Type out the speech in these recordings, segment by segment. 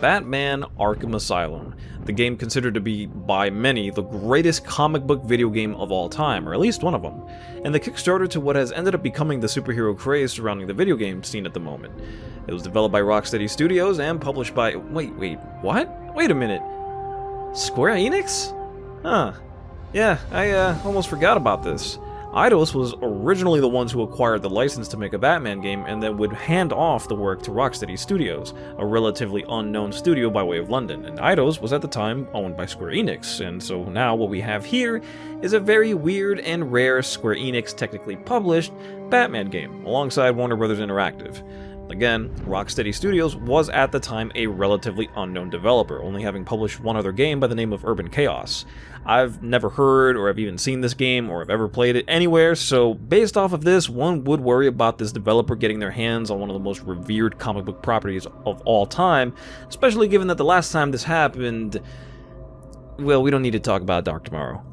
Batman Arkham Asylum, the game considered to be, by many, the greatest comic book video game of all time, or at least one of them, and the Kickstarter to what has ended up becoming the superhero craze surrounding the video game scene at the moment. It was developed by Rocksteady Studios and published by... Wait, what? Wait a minute. Square Enix? Huh. Yeah, I almost forgot about this. Eidos was originally the ones who acquired the license to make a Batman game and then would hand off the work to Rocksteady Studios, a relatively unknown studio by way of London, and Eidos was at the time owned by Square Enix, and so now what we have here is a very weird and rare Square Enix technically published Batman game, alongside Warner Bros. Interactive. Again, Rocksteady Studios was at the time a relatively unknown developer, only having published one other game by the name of Urban Chaos. I've never heard or have even seen this game or have ever played it anywhere, so based off of this, one would worry about this developer getting their hands on one of the most revered comic book properties of all time, especially given that the last time this happened... Well, we don't need to talk about Dark Tomorrow.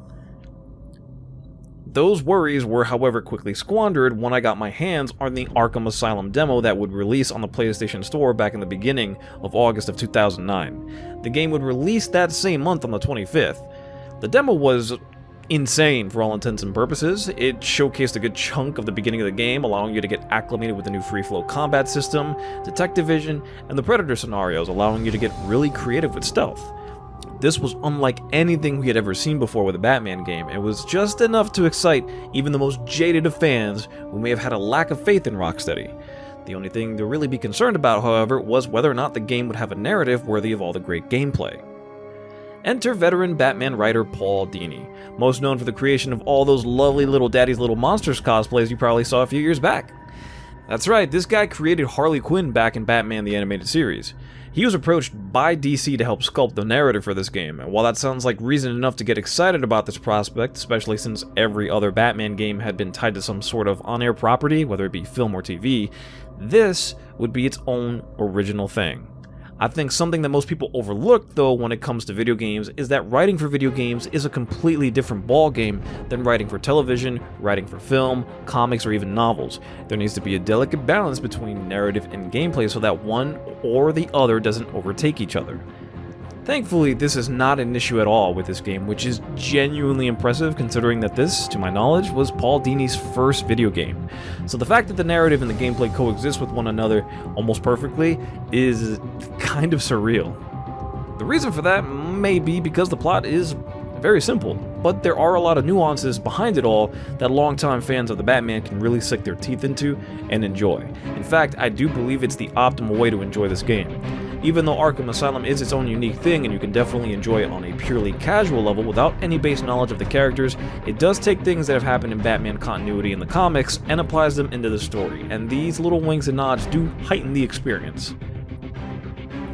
Those worries were, however, quickly squandered when I got my hands on the Arkham Asylum demo that would release on the PlayStation Store back in the beginning of August of 2009. The game would release that same month on the 25th. The demo was insane for all intents and purposes. It showcased a good chunk of the beginning of the game, allowing you to get acclimated with the new free-flow combat system, detective vision, and the Predator scenarios, allowing you to get really creative with stealth. This was unlike anything we had ever seen before with a Batman game. It was just enough to excite even the most jaded of fans who may have had a lack of faith in Rocksteady. The only thing to really be concerned about, however, was whether or not the game would have a narrative worthy of all the great gameplay. Enter veteran Batman writer Paul Deeney, most known for the creation of all those lovely little Daddy's Little Monsters cosplays you probably saw a few years back. That's right, this guy created Harley Quinn back in Batman the Animated Series. He was approached by DC to help sculpt the narrative for this game, and while that sounds like reason enough to get excited about this prospect, especially since every other Batman game had been tied to some sort of on-air property, whether it be film or TV, this would be its own original thing. I think something that most people overlook, though, when it comes to video games is that writing for video games is a completely different ballgame than writing for television, writing for film, comics, or even novels. There needs to be a delicate balance between narrative and gameplay so that one or the other doesn't overtake each other. Thankfully, this is not an issue at all with this game, which is genuinely impressive considering that this, to my knowledge, was Paul Deeney's first video game. So the fact that the narrative and the gameplay coexist with one another almost perfectly is kind of surreal. The reason for that may be because the plot is very simple, but there are a lot of nuances behind it all that longtime fans of the Batman can really sink their teeth into and enjoy. In fact, I do believe it's the optimal way to enjoy this game. Even though Arkham Asylum is its own unique thing and you can definitely enjoy it on a purely casual level without any base knowledge of the characters, it does take things that have happened in Batman continuity in the comics and applies them into the story, and these little winks and nods do heighten the experience.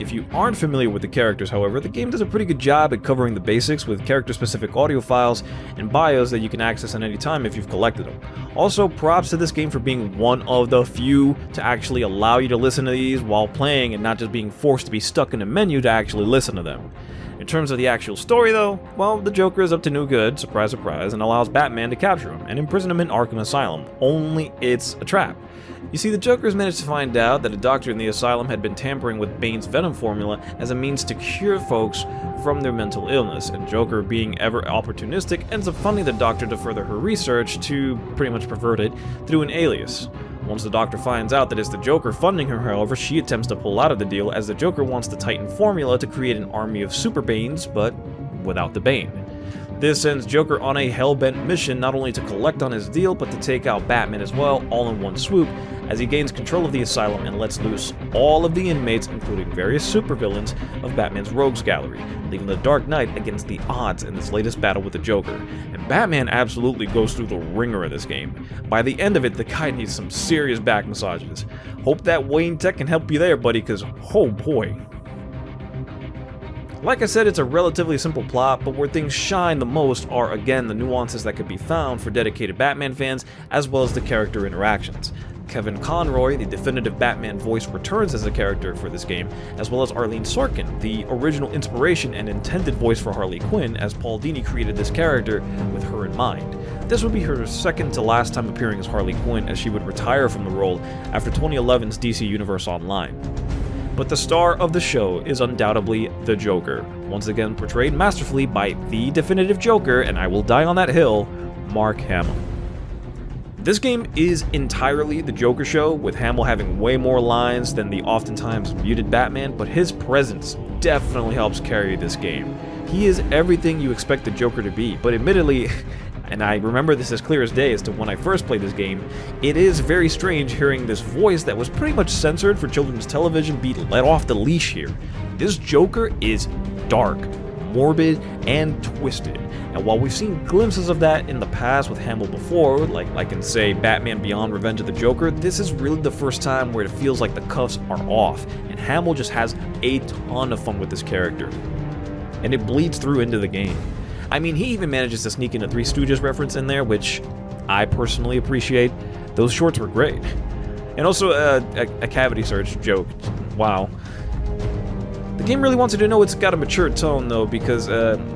If you aren't familiar with the characters, however, the game does a pretty good job at covering the basics with character-specific audio files and bios that you can access at any time if you've collected them. Also, props to this game for being one of the few to actually allow you to listen to these while playing and not just being forced to be stuck in a menu to actually listen to them. In terms of the actual story though, well, the Joker is up to no good, surprise surprise, and allows Batman to capture him and imprison him in Arkham Asylum, only it's a trap. You see, the Joker's managed to find out that a doctor in the asylum had been tampering with Bane's venom formula as a means to cure folks from their mental illness, and Joker, being ever opportunistic, ends up funding the doctor to further her research to pretty much pervert it through an alias. Once the doctor finds out that it's the Joker funding her, however, she attempts to pull out of the deal as the Joker wants the Titan formula to create an army of Super Banes, but without the Bane. This sends Joker on a hell-bent mission not only to collect on his deal, but to take out Batman as well, all in one swoop, as he gains control of the asylum and lets loose all of the inmates, including various supervillains of Batman's rogues gallery, leaving the Dark Knight against the odds in this latest battle with the Joker. And Batman absolutely goes through the ringer of this game. By the end of it, the guy needs some serious back massages. Hope that Wayne Tech can help you there, buddy, because oh boy. Like I said, it's a relatively simple plot, but where things shine the most are, again, the nuances that could be found for dedicated Batman fans, as well as the character interactions. Kevin Conroy, the definitive Batman voice, returns as a character for this game, as well as Arlene Sorkin, the original inspiration and intended voice for Harley Quinn, as Paul Deeney created this character with her in mind. This would be her second to last time appearing as Harley Quinn, as she would retire from the role after 2011's DC Universe Online. But the star of the show is undoubtedly the Joker, once again portrayed masterfully by the definitive Joker, and I will die on that hill, Mark Hamill. This game is entirely the Joker show, with Hamill having way more lines than the oftentimes muted Batman, but his presence definitely helps carry this game. He is everything you expect the Joker to be, but admittedly, and I remember this as clear as day as to when I first played this game, it is very strange hearing this voice that was pretty much censored for children's television be let off the leash here. This Joker is dark, morbid, and twisted. And while we've seen glimpses of that in the past with Hamill before, like in say Batman Beyond Revenge of the Joker, this is really the first time where it feels like the cuffs are off, and Hamill just has a ton of fun with this character. And it bleeds through into the game. I mean, he even manages to sneak in a Three Stooges reference in there, which I personally appreciate. Those shorts were great. And also a cavity search joke. Wow. The game really wants you to know it's got a mature tone, though, because,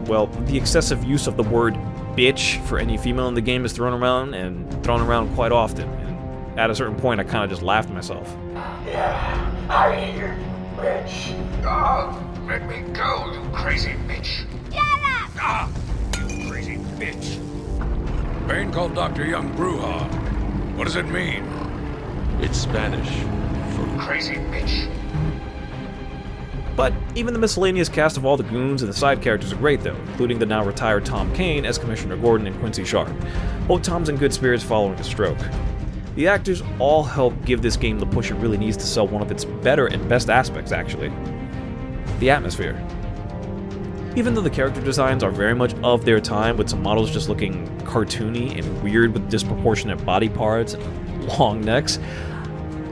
well, the excessive use of the word bitch for any female in the game is thrown around quite often. And at a certain point, I kind of just laughed at myself. Yeah, I hate you, bitch. Oh, let me go, you crazy bitch. Shut up! Ah, you crazy bitch. Bane called Dr. Young Bruja. What does it mean? It's Spanish. For crazy bitch. But even the miscellaneous cast of all the goons and the side characters are great though, including the now retired Tom Kane as Commissioner Gordon and Quincy Sharp. Both Tom's in good spirits following a stroke. The actors all help give this game the push it really needs to sell one of its better and best aspects, actually. The atmosphere. Even though the character designs are very much of their time, with some models just looking cartoony and weird with disproportionate body parts and long necks,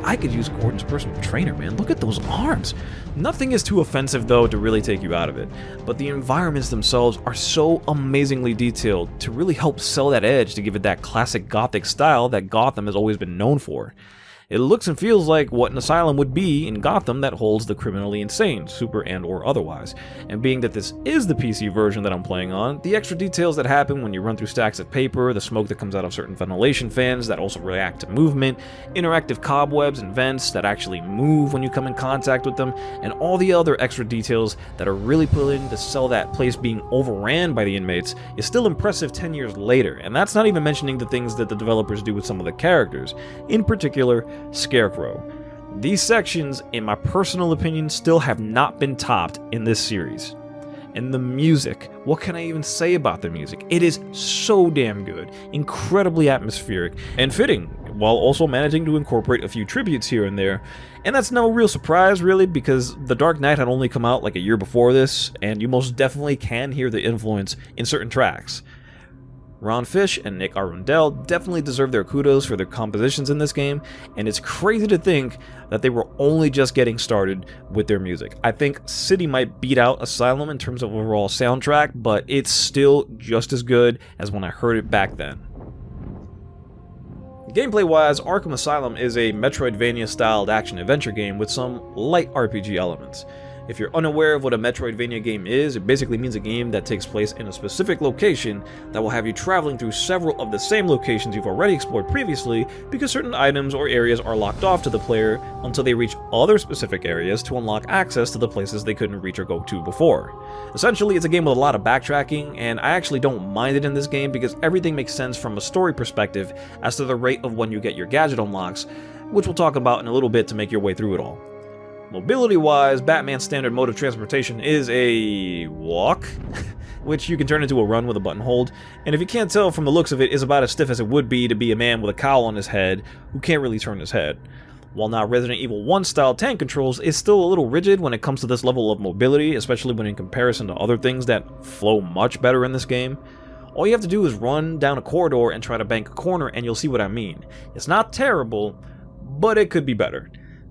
I could use Gordon's personal trainer, man. Look at those arms. Nothing is too offensive, though, to really take you out of it. But the environments themselves are so amazingly detailed to really help sell that edge to give it that classic Gothic style that Gotham has always been known for. It looks and feels like what an asylum would be in Gotham that holds the criminally insane, super and or otherwise. And being that this is the PC version that I'm playing on, the extra details that happen when you run through stacks of paper, the smoke that comes out of certain ventilation fans that also react to movement, interactive cobwebs and vents that actually move when you come in contact with them, and all the other extra details that are really put in to sell that place being overran by the inmates is still impressive 10 years later. And that's not even mentioning the things that the developers do with some of the characters. In particular, Scarecrow. These sections, in my personal opinion, still have not been topped in this series. And the music, what can I even say about the music? It is so damn good, incredibly atmospheric, and fitting, while also managing to incorporate a few tributes here and there. And that's no real surprise, really, because The Dark Knight had only come out like a year before this, and you most definitely can hear the influence in certain tracks. Ron Fish and Nick Arundel definitely deserve their kudos for their compositions in this game, and it's crazy to think that they were only just getting started with their music. I think City might beat out Asylum in terms of overall soundtrack, but it's still just as good as when I heard it back then. Gameplay-wise, Arkham Asylum is a Metroidvania-styled action-adventure game with some light RPG elements. If you're unaware of what a Metroidvania game is, it basically means a game that takes place in a specific location that will have you traveling through several of the same locations you've already explored previously, because certain items or areas are locked off to the player until they reach other specific areas to unlock access to the places they couldn't reach or go to before. Essentially, it's a game with a lot of backtracking, and I actually don't mind it in this game because everything makes sense from a story perspective as to the rate of when you get your gadget unlocks, which we'll talk about in a little bit to make your way through it all. Mobility-wise, Batman's standard mode of transportation is a walk, which you can turn into a run with a button hold, and if you can't tell from the looks of it, is about as stiff as it would be to be a man with a cowl on his head who can't really turn his head. While now Resident Evil 1 style tank controls is still a little rigid when it comes to this level of mobility, especially when in comparison to other things that flow much better in this game. All you have to do is run down a corridor and try to bank a corner, and you'll see what I mean. It's not terrible, but it could be better.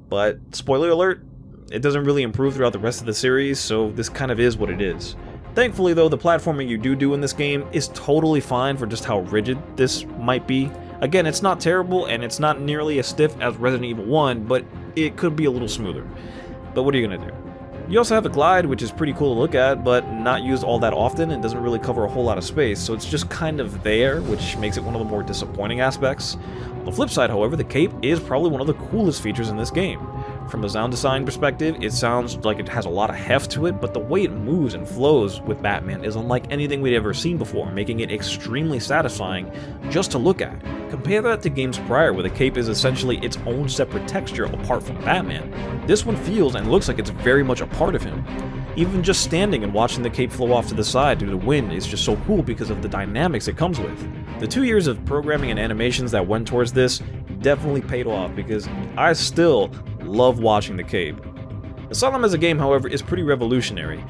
But, spoiler alert, it doesn't really improve throughout the rest of the series, so this kind of is what it is. Thankfully though, the platforming you do in this game is totally fine for just how rigid this might be. Again, it's not terrible, and it's not nearly as stiff as Resident Evil 1, but it could be a little smoother. But what are you gonna do? You also have the glide, which is pretty cool to look at, but not used all that often and doesn't really cover a whole lot of space, so it's just kind of there, which makes it one of the more disappointing aspects. On the flip side, however, the cape is probably one of the coolest features in this game. From a sound design perspective, it sounds like it has a lot of heft to it, but the way it moves and flows with Batman is unlike anything we'd ever seen before, making it extremely satisfying just to look at. Compare that to games prior, where the cape is essentially its own separate texture apart from Batman. This one feels and looks like it's very much a part of him. Even just standing and watching the cape flow off to the side due to the wind is just so cool because of the dynamics it comes with. The 2 years of programming and animations that went towards this definitely paid off, because I still love watching the cape. Asylum as a game, however, is pretty revolutionary.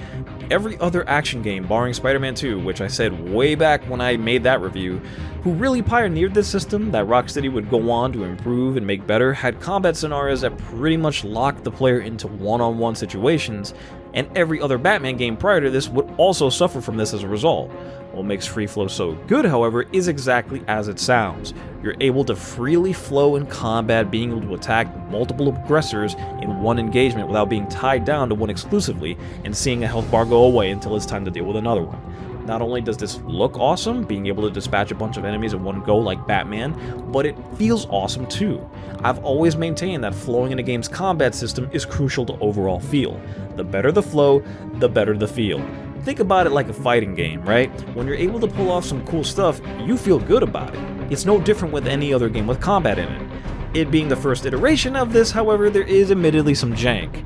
Every other action game, barring Spider-Man 2, which I said way back when I made that review, who really pioneered this system that Rocksteady would go on to improve and make better, had combat scenarios that pretty much locked the player into one-on-one situations, and every other Batman game prior to this would also suffer from this as a result. What makes Free Flow so good, however, is exactly as it sounds. You're able to freely flow in combat, being able to attack multiple aggressors in one engagement without being tied down to one exclusively, and seeing a health bar go away until it's time to deal with another one. Not only does this look awesome, being able to dispatch a bunch of enemies in one go like Batman, but it feels awesome too. I've always maintained that flowing in a game's combat system is crucial to overall feel. The better the flow, the better the feel. Think about it like a fighting game, right? When you're able to pull off some cool stuff, you feel good about it. It's no different with any other game with combat in it. It being the first iteration of this, however, there is admittedly some jank.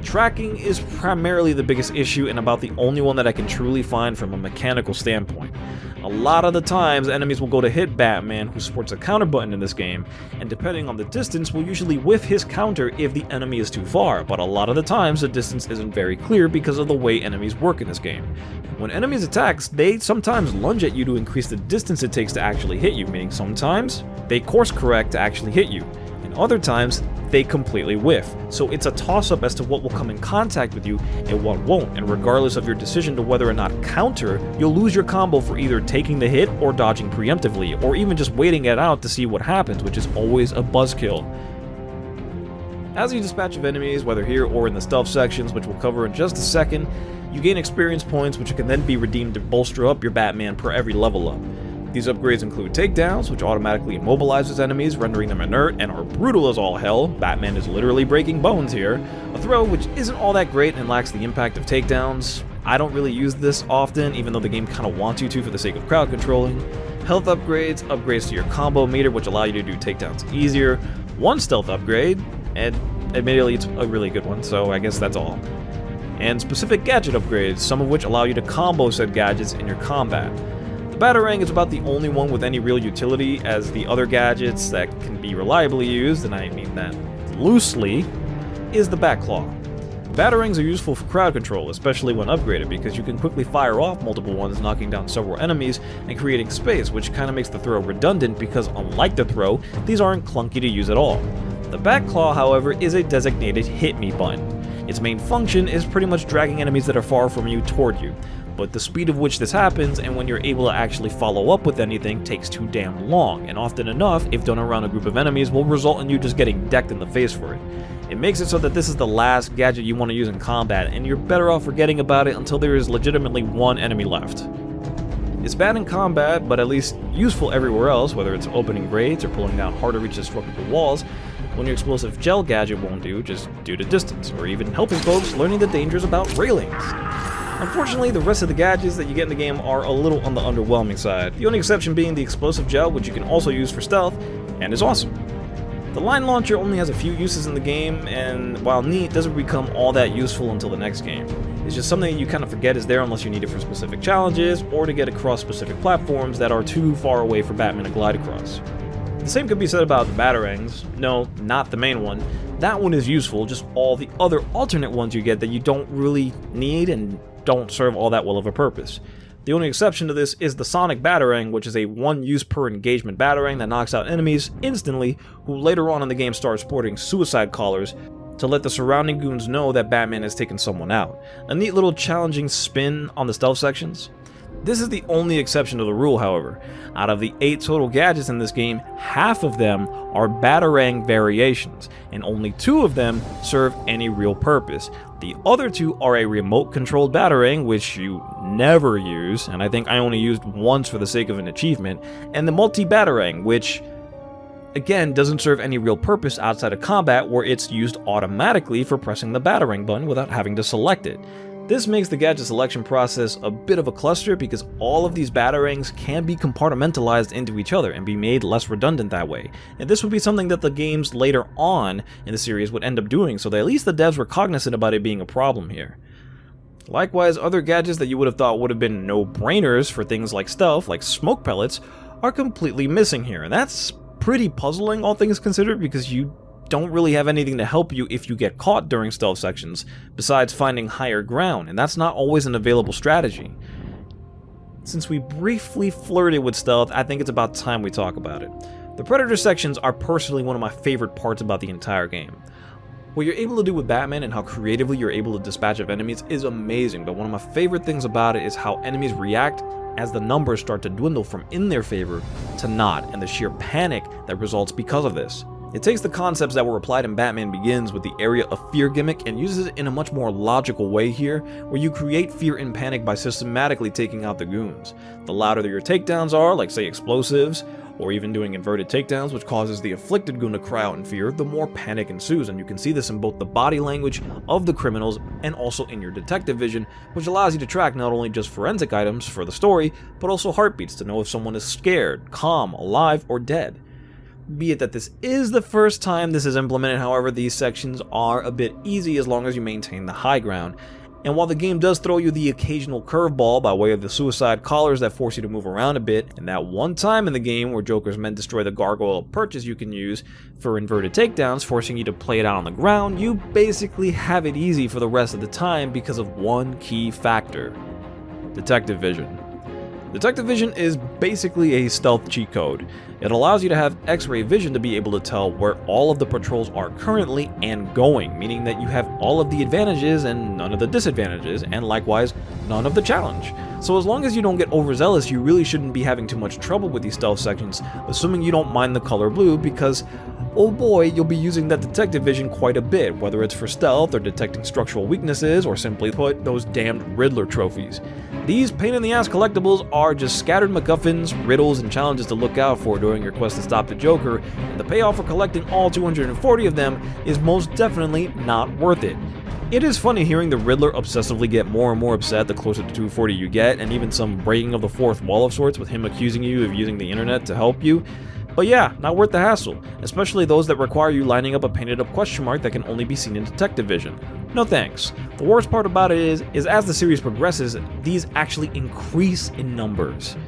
Tracking is primarily the biggest issue, and about the only one that I can truly find from a mechanical standpoint. A lot of the times, enemies will go to hit Batman, who sports a counter button in this game, and depending on the distance, will usually whiff his counter if the enemy is too far, but a lot of the times the distance isn't very clear because of the way enemies work in this game. When enemies attack, they sometimes lunge at you to increase the distance it takes to actually hit you, meaning sometimes they course correct to actually hit you, and other times they completely whiff. So it's a toss-up as to what will come in contact with you and what won't, and regardless of your decision to whether or not counter, you'll lose your combo for either taking the hit or dodging preemptively, or even just waiting it out to see what happens, which is always a buzzkill. As you dispatch of enemies, whether here or in the stealth sections, which we'll cover in just a second, you gain experience points which can then be redeemed to bolster up your Batman per every level up. These upgrades include takedowns, which automatically immobilizes enemies, rendering them inert, and are brutal as all hell. Batman is literally breaking bones here. A throw, which isn't all that great and lacks the impact of takedowns. I don't really use this often, even though the game kind of wants you to for the sake of crowd controlling. Health upgrades, upgrades to your combo meter, which allow you to do takedowns easier. One stealth upgrade, and admittedly it's a really good one, so I guess that's all. And specific gadget upgrades, some of which allow you to combo said gadgets in your combat. The Batarang is about the only one with any real utility, as the other gadgets that can be reliably used, and I mean that loosely, is the Batclaw. Batarangs are useful for crowd control, especially when upgraded, because you can quickly fire off multiple ones, knocking down several enemies and creating space, which kind of makes the throw redundant because, unlike the throw, these aren't clunky to use at all. The Batclaw, however, is a designated hit me button. Its main function is pretty much dragging enemies that are far from you toward you, but the speed of which this happens and when you're able to actually follow up with anything takes too damn long, and often enough, if done around a group of enemies, will result in you just getting decked in the face for it. It makes it so that this is the last gadget you want to use in combat, and you're better off forgetting about it until there is legitimately one enemy left. It's bad in combat, but at least useful everywhere else, whether it's opening grades or pulling down hard to reach destructible walls, when your explosive gel gadget won't do just due to distance, or even helping folks learning the dangers about railings. Unfortunately, the rest of the gadgets that you get in the game are a little on the underwhelming side, the only exception being the explosive gel, which you can also use for stealth, and is awesome. The line launcher only has a few uses in the game, and while neat, doesn't become all that useful until the next game. It's just something you kind of forget is there unless you need it for specific challenges, or to get across specific platforms that are too far away for Batman to glide across. The same could be said about the Batarangs. No, not the main one. That one is useful, just all the other alternate ones you get that you don't really need and don't serve all that well of a purpose. The only exception to this is the Sonic Batarang, which is a one use per engagement Batarang that knocks out enemies instantly, who later on in the game start sporting suicide collars to let the surrounding goons know that Batman has taken someone out. A neat little challenging spin on the stealth sections. This is the only exception to the rule, however. Out of the 8 total gadgets in this game, half of them are Batarang variations, and only 2 of them serve any real purpose. The other 2 are a remote-controlled Batarang, which you never use, and I think I only used once for the sake of an achievement, and the multi-Batarang, which again doesn't serve any real purpose outside of combat where it's used automatically for pressing the Batarang button without having to select it. This makes the gadget selection process a bit of a cluster because all of these Batarangs can be compartmentalized into each other and be made less redundant that way. And this would be something that the games later on in the series would end up doing, so that at least the devs were cognizant about it being a problem here. Likewise, other gadgets that you would have thought would have been no-brainers for things like stealth, like smoke pellets, are completely missing here. And that's pretty puzzling, all things considered, because you don't really have anything to help you if you get caught during stealth sections, besides finding higher ground, and that's not always an available strategy. Since we briefly flirted with stealth, I think it's about time we talk about it. The Predator sections are personally one of my favorite parts about the entire game. What you're able to do with Batman and how creatively you're able to dispatch of enemies is amazing, but one of my favorite things about it is how enemies react as the numbers start to dwindle from in their favor to not, and the sheer panic that results because of this. It takes the concepts that were applied in Batman Begins with the area of fear gimmick and uses it in a much more logical way here, where you create fear and panic by systematically taking out the goons. The louder your takedowns are, like say explosives, or even doing inverted takedowns, which causes the afflicted goon to cry out in fear, the more panic ensues, and you can see this in both the body language of the criminals and also in your detective vision, which allows you to track not only just forensic items for the story, but also heartbeats to know if someone is scared, calm, alive, or dead. Be it that this is the first time this is implemented, however, these sections are a bit easy as long as you maintain the high ground. And while the game does throw you the occasional curveball by way of the suicide collars that force you to move around a bit, and that one time in the game where Joker's men destroy the gargoyle perches you can use for inverted takedowns, forcing you to play it out on the ground, you basically have it easy for the rest of the time because of one key factor: detective vision. Detective vision is basically a stealth cheat code. It allows you to have X-ray vision to be able to tell where all of the patrols are currently and going, meaning that you have all of the advantages and none of the disadvantages, and likewise, none of the challenge. So as long as you don't get overzealous, you really shouldn't be having too much trouble with these stealth sections, assuming you don't mind the color blue, because oh boy, you'll be using that detective vision quite a bit, whether it's for stealth or detecting structural weaknesses, or simply put, those damned Riddler trophies. These pain-in-the-ass collectibles are just scattered MacGuffins, riddles, and challenges to look out for during your quest to stop the Joker, and the payoff for collecting all 240 of them is most definitely not worth it. It is funny hearing the Riddler obsessively get more and more upset the closer to 240 you get, and even some breaking of the fourth wall of sorts with him accusing you of using the internet to help you. But yeah, not worth the hassle, especially those that require you lining up a painted up question mark that can only be seen in detective vision. No thanks. The worst part about it is as the series progresses, these actually increase in numbers.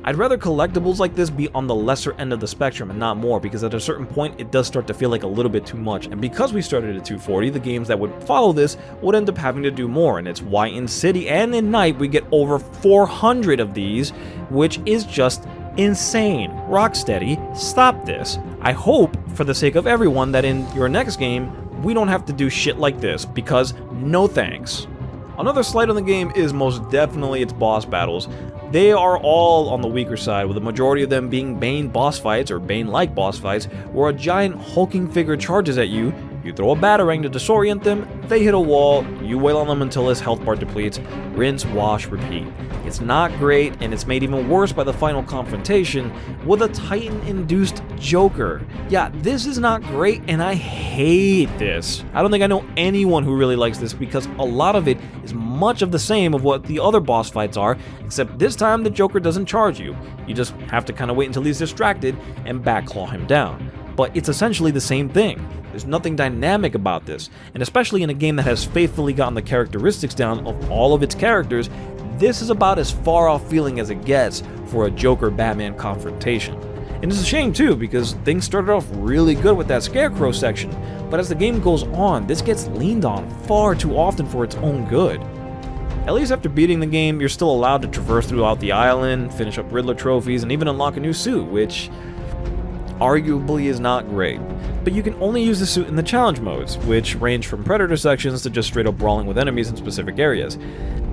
I'd rather collectibles like this be on the lesser end of the spectrum and not more, because at a certain point it does start to feel like a little bit too much, and because we started at 240, the games that would follow this would end up having to do more, and it's why in City and in Night we get over 400 of these, which is just insane. Rocksteady, stop this. I hope, for the sake of everyone, that in your next game, we don't have to do shit like this, because no thanks. Another slight on the game is most definitely its boss battles. They are all on the weaker side, with the majority of them being Bane boss fights, or Bane-like boss fights, where a giant hulking figure charges at you, you throw a Batarang to disorient them, they hit a wall, you wail on them until his health bar depletes, rinse, wash, repeat. It's not great, and it's made even worse by the final confrontation with a Titan-induced Joker. Yeah, this is not great, and I hate this. I don't think I know anyone who really likes this, because a lot of it is much of the same of what the other boss fights are, except this time the Joker doesn't charge you. You just have to kind of wait until he's distracted and backclaw him down. But it's essentially the same thing. There's nothing dynamic about this, and especially in a game that has faithfully gotten the characteristics down of all of its characters, this is about as far off feeling as it gets for a Joker-Batman confrontation. And it's a shame too, because things started off really good with that Scarecrow section, but as the game goes on, this gets leaned on far too often for its own good. At least after beating the game, you're still allowed to traverse throughout the island, finish up Riddler trophies, and even unlock a new suit, which arguably is not great. But you can only use the suit in the challenge modes, which range from Predator sections to just straight up brawling with enemies in specific areas.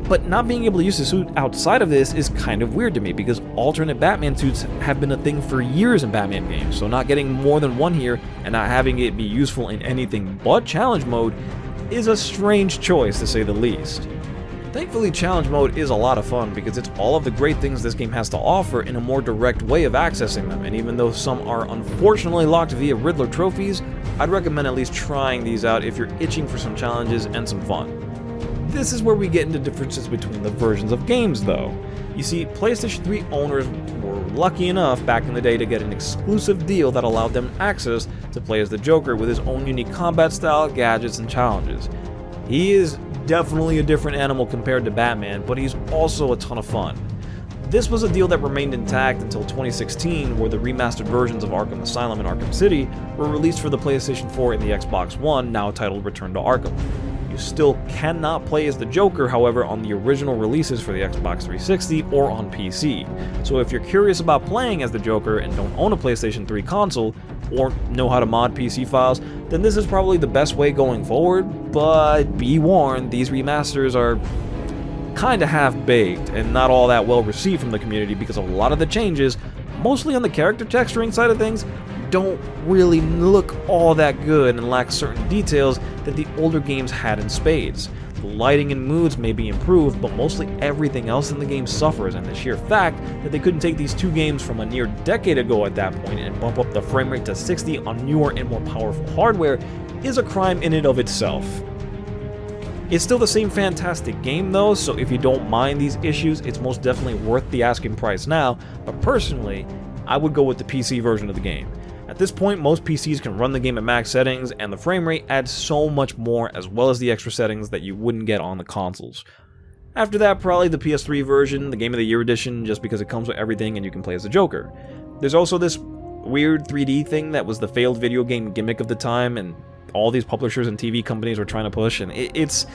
But not being able to use the suit outside of this is kind of weird to me, because alternate Batman suits have been a thing for years in Batman games, so not getting more than one here and not having it be useful in anything but challenge mode is a strange choice, to say the least. Thankfully, challenge mode is a lot of fun because it's all of the great things this game has to offer in a more direct way of accessing them, and even though some are unfortunately locked via Riddler trophies, I'd recommend at least trying these out if you're itching for some challenges and some fun. This is where we get into differences between the versions of games though. You see, PlayStation 3 owners were lucky enough back in the day to get an exclusive deal that allowed them access to play as the Joker with his own unique combat style, gadgets, and challenges. He is definitely a different animal compared to Batman, but he's also a ton of fun. This was a deal that remained intact until 2016, where the remastered versions of Arkham Asylum and Arkham City were released for the PlayStation 4 and the Xbox One, now titled Return to Arkham. You still cannot play as the Joker, however, on the original releases for the Xbox 360 or on PC. So if you're curious about playing as the Joker and don't own a PlayStation 3 console, or know how to mod PC files, then this is probably the best way going forward, but be warned, these remasters are kinda half-baked and not all that well received from the community because a lot of the changes, mostly on the character texturing side of things, don't really look all that good and lack certain details that the older games had in spades. The lighting and moods may be improved, but mostly everything else in the game suffers, and the sheer fact that they couldn't take these two games from a near decade ago at that point and bump up the frame rate to 60 on newer and more powerful hardware is a crime in and of itself. It's still the same fantastic game though, so if you don't mind these issues, it's most definitely worth the asking price now, but personally, I would go with the PC version of the game. At this point, most PCs can run the game at max settings, and the frame rate adds so much more as well as the extra settings that you wouldn't get on the consoles. After that, probably the PS3 version, the Game of the Year edition, just because it comes with everything and you can play as the Joker. There's also this weird 3D thing that was the failed video game gimmick of the time, and all these publishers and TV companies were trying to push, and it's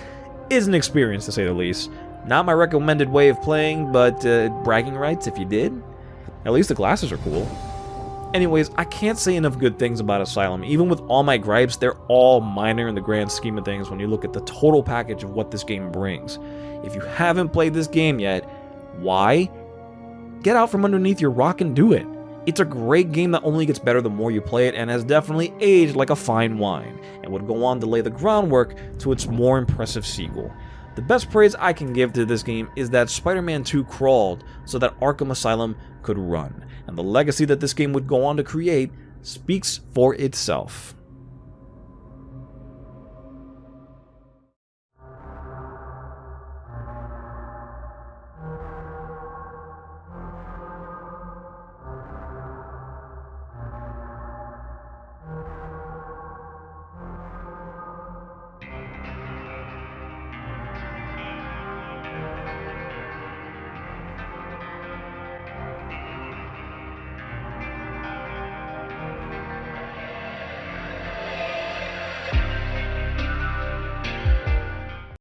an experience to say the least. Not my recommended way of playing, but bragging rights if you did. At least the glasses are cool. Anyways, I can't say enough good things about Asylum. Even with all my gripes, they're all minor in the grand scheme of things when you look at the total package of what this game brings. If you haven't played this game yet, why? Get out from underneath your rock and do it. It's a great game that only gets better the more you play it and has definitely aged like a fine wine, and would go on to lay the groundwork to its more impressive sequel. The best praise I can give to this game is that Spider-Man 2 crawled so that Arkham Asylum could run, and the legacy that this game would go on to create speaks for itself.